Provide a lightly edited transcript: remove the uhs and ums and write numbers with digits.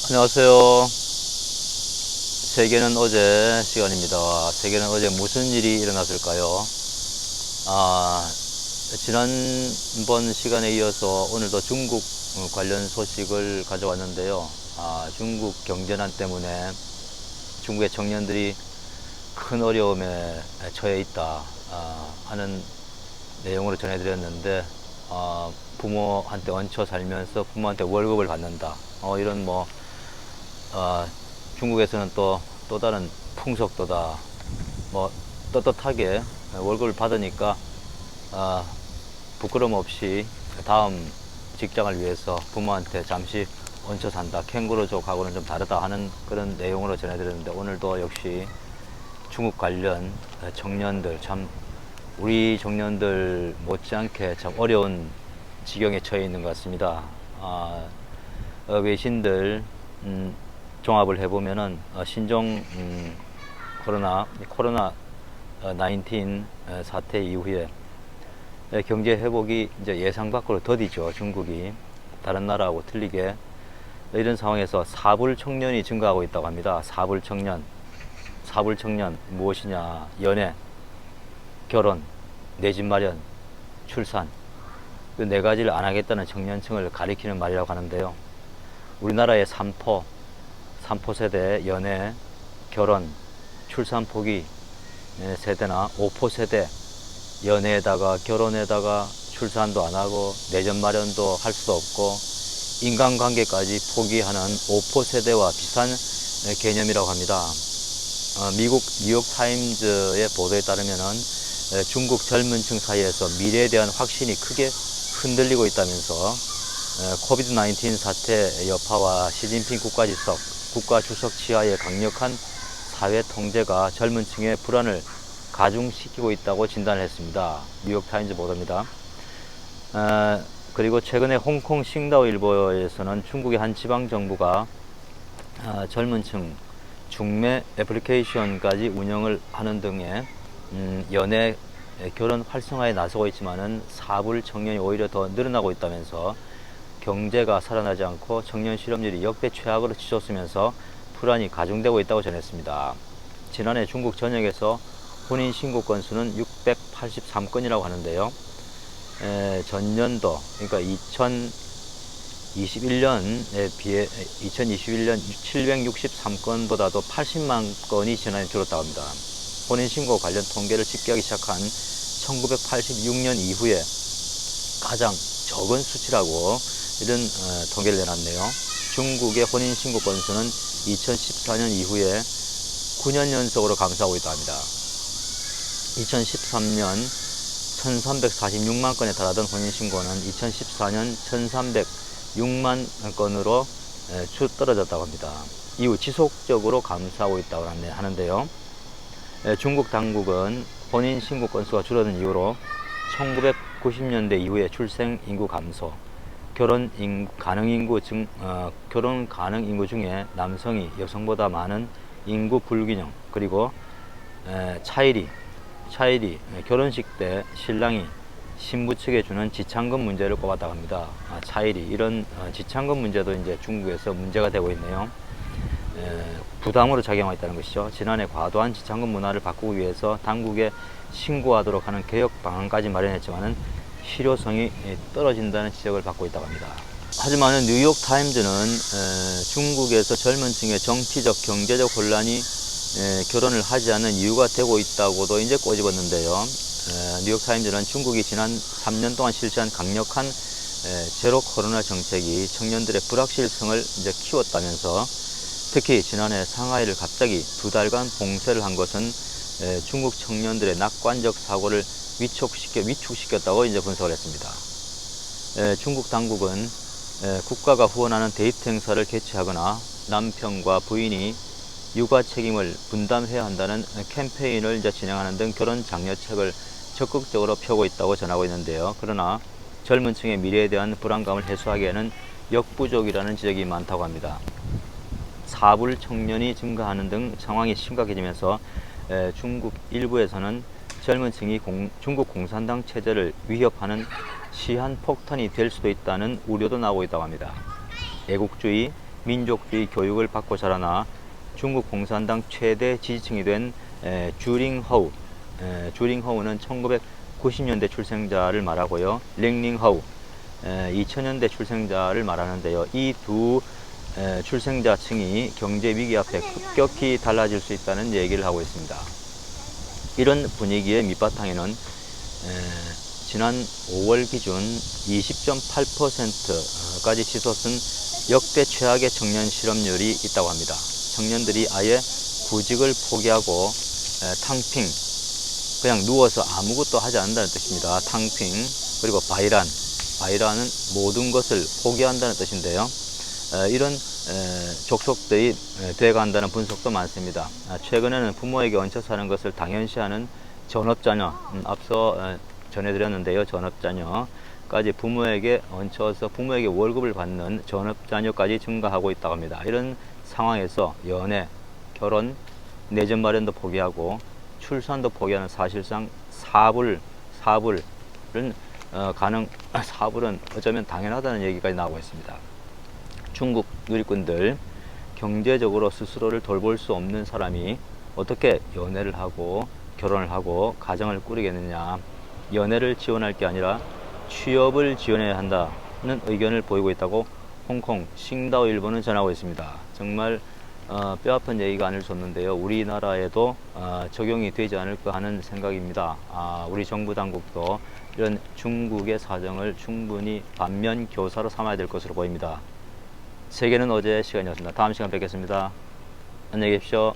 안녕하세요. 세계는 어제 시간입니다. 세계는 어제 무슨 일이 일어났을까요? 지난번 시간에 이어서 오늘도 중국 관련 소식을 가져왔는데요. 중국 경제난 때문에 중국의 청년들이 큰 어려움에 처해 있다 하는 내용으로 전해드렸는데, 부모한테 얹혀 살면서 부모한테 월급을 받는다, 이런 어, 중국에서는 또 다른 풍속도다. 떳떳하게 월급을 받으니까 어, 부끄럼 없이 다음 직장을 위해서 부모한테 잠시 얹혀 산다. 캥거루족하고는 좀 다르다 하는 그런 내용으로 전해드렸는데, 오늘도 역시 중국 관련 청년들, 참 우리 청년들 못지않게 참 어려운 지경에 처해 있는 것 같습니다. 외신들 종합을 해보면은 신종 코로나 19 사태 이후에 경제 회복이 이제 예상 밖으로 더디죠. 중국이 다른 나라하고 틀리게. 이런 상황에서 사불 청년이 증가하고 있다고 합니다. 사불 청년 무엇이냐? 연애, 결혼, 내 집 마련, 출산, 그 네 가지를 안 하겠다는 청년층을 가리키는 말이라고 하는데요. 우리나라의 삼포 세대, 연애, 결혼, 출산 포기 세대나 5포 세대, 연애에다가 결혼에다가 출산도 안 하고 내전 마련도 할 수도 없고 인간관계까지 포기하는 5포 세대와 비슷한 개념이라고 합니다. 미국 뉴욕타임즈의 보도에 따르면은 중국 젊은층 사이에서 미래에 대한 확신이 크게 흔들리고 있다면서 코비드-19 사태 여파와 시진핑 국가 주석 지하의 강력한 사회 통제가 젊은 층의 불안을 가중시키고 있다고 진단을 했습니다. 뉴욕타임즈 보도입니다. 그리고 최근에 홍콩 싱다오일보에서는 중국의 한 지방정부가 젊은 층 중매 애플리케이션까지 운영을 하는 등의 연애, 결혼 활성화에 나서고 있지만은 사불 청년이 오히려 더 늘어나고 있다면서 경제가 살아나지 않고 청년 실업률이 역대 최악으로 치솟으면서 불안이 가중되고 있다고 전했습니다. 지난해 중국 전역에서 혼인신고 건수는 683건이라고 하는데요. 전년도, 그러니까 2021년에 비해 2021년 763건보다도 80만 건이 지난해 줄었다고 합니다. 혼인신고 관련 통계를 집계하기 시작한 1986년 이후에 가장 적은 수치라고 이런 통계를 내놨네요. 중국의 혼인신고 건수는 2014년 이후에 9년 연속으로 감소하고 있다 합니다. 2013년 1346만 건에 달하던 혼인신고는 2014년 1306만 건으로 떨어졌다고 합니다. 이후 지속적으로 감소하고 있다고 하는데요. 중국 당국은 혼인신고 건수가 줄어든 이유로 1990년대 이후에 출생 인구 감소, 결혼 가능 인구 중에 남성이 여성보다 많은 인구 불균형, 그리고 차이리, 결혼식 때 신랑이 신부 측에 주는 지창금 문제를 꼽았다고 합니다. 차이리, 이런 지창금 문제도 이제 중국에서 문제가 되고 있네요. 부담으로 작용하고 있다는 것이죠. 지난해 과도한 지창금 문화를 바꾸기 위해서 당국에 신고하도록 하는 개혁 방안까지 마련했지만은 실효성이 떨어진다는 지적을 받고 있다고 합니다. 하지만 뉴욕타임즈는 중국에서 젊은 층의 정치적, 경제적 혼란이 결혼을 하지 않는 이유가 되고 있다고도 이제 꼬집었는데요. 뉴욕타임즈는 중국이 지난 3년 동안 실시한 강력한 제로 코로나 정책이 청년들의 불확실성을 이제 키웠다면서, 특히 지난해 상하이를 갑자기 2달간 봉쇄를 한 것은 중국 청년들의 낙관적 사고를 위축시켰다고 이제 분석을 했습니다. 중국 당국은 국가가 후원하는 데이트 행사를 개최하거나 남편과 부인이 육아 책임을 분담해야 한다는 캠페인을 이제 진행하는 등 결혼 장려책을 적극적으로 펴고 있다고 전하고 있는데요. 그러나 젊은 층의 미래에 대한 불안감을 해소하기에는 역부족이라는 지적이 많다고 합니다. 사불 청년이 증가하는 등 상황이 심각해지면서 중국 일부에서는 젊은 층이 중국 공산당 체제를 위협하는 시한폭탄이 될 수도 있다는 우려도 나오고 있다고 합니다. 애국주의, 민족주의 교육을 받고 자라나 중국 공산당 최대 지지층이 된 주링허우, 주링허우는 1990년대 출생자를 말하고요. 링링허우 2000년대 출생자를 말하는데요. 이 두 출생자층이 경제 위기 앞에 급격히 달라질 수 있다는 얘기를 하고 있습니다. 이런 분위기의 밑바탕에는 지난 5월 기준 20.8%까지 치솟은 역대 최악의 청년 실업률이 있다고 합니다. 청년들이 아예 구직을 포기하고 탕핑, 그냥 누워서 아무것도 하지 않는다는 뜻입니다. 탕핑, 그리고 바이란은 모든 것을 포기한다는 뜻인데요. 이런 족속들이 돼간다는 분석도 많습니다. 최근에는 부모에게 얹혀 사는 것을 당연시하는 전업자녀, 앞서 전해드렸는데요. 전업자녀까지 부모에게 얹혀서 부모에게 월급을 받는 전업자녀까지 증가하고 있다고 합니다. 이런 상황에서 연애, 결혼, 내전 마련도 포기하고 출산도 포기하는 사실상 사불은 사불은 어쩌면 당연하다는 얘기까지 나오고 있습니다. 중국 누리꾼들, 경제적으로 스스로를 돌볼 수 없는 사람이 어떻게 연애를 하고 결혼을 하고 가정을 꾸리겠느냐. 연애를 지원할 게 아니라 취업을 지원해야 한다는 의견을 보이고 있다고 홍콩 싱다오일보는 전하고 있습니다. 정말 뼈아픈 얘기가 아닐 수 없는데요. 우리나라에도 적용이 되지 않을까 하는 생각입니다. 우리 정부 당국도 이런 중국의 사정을 충분히 반면 교사로 삼아야 될 것으로 보입니다. 세계는 어제 시간이었습니다. 다음 시간 뵙겠습니다. 안녕히 계십시오.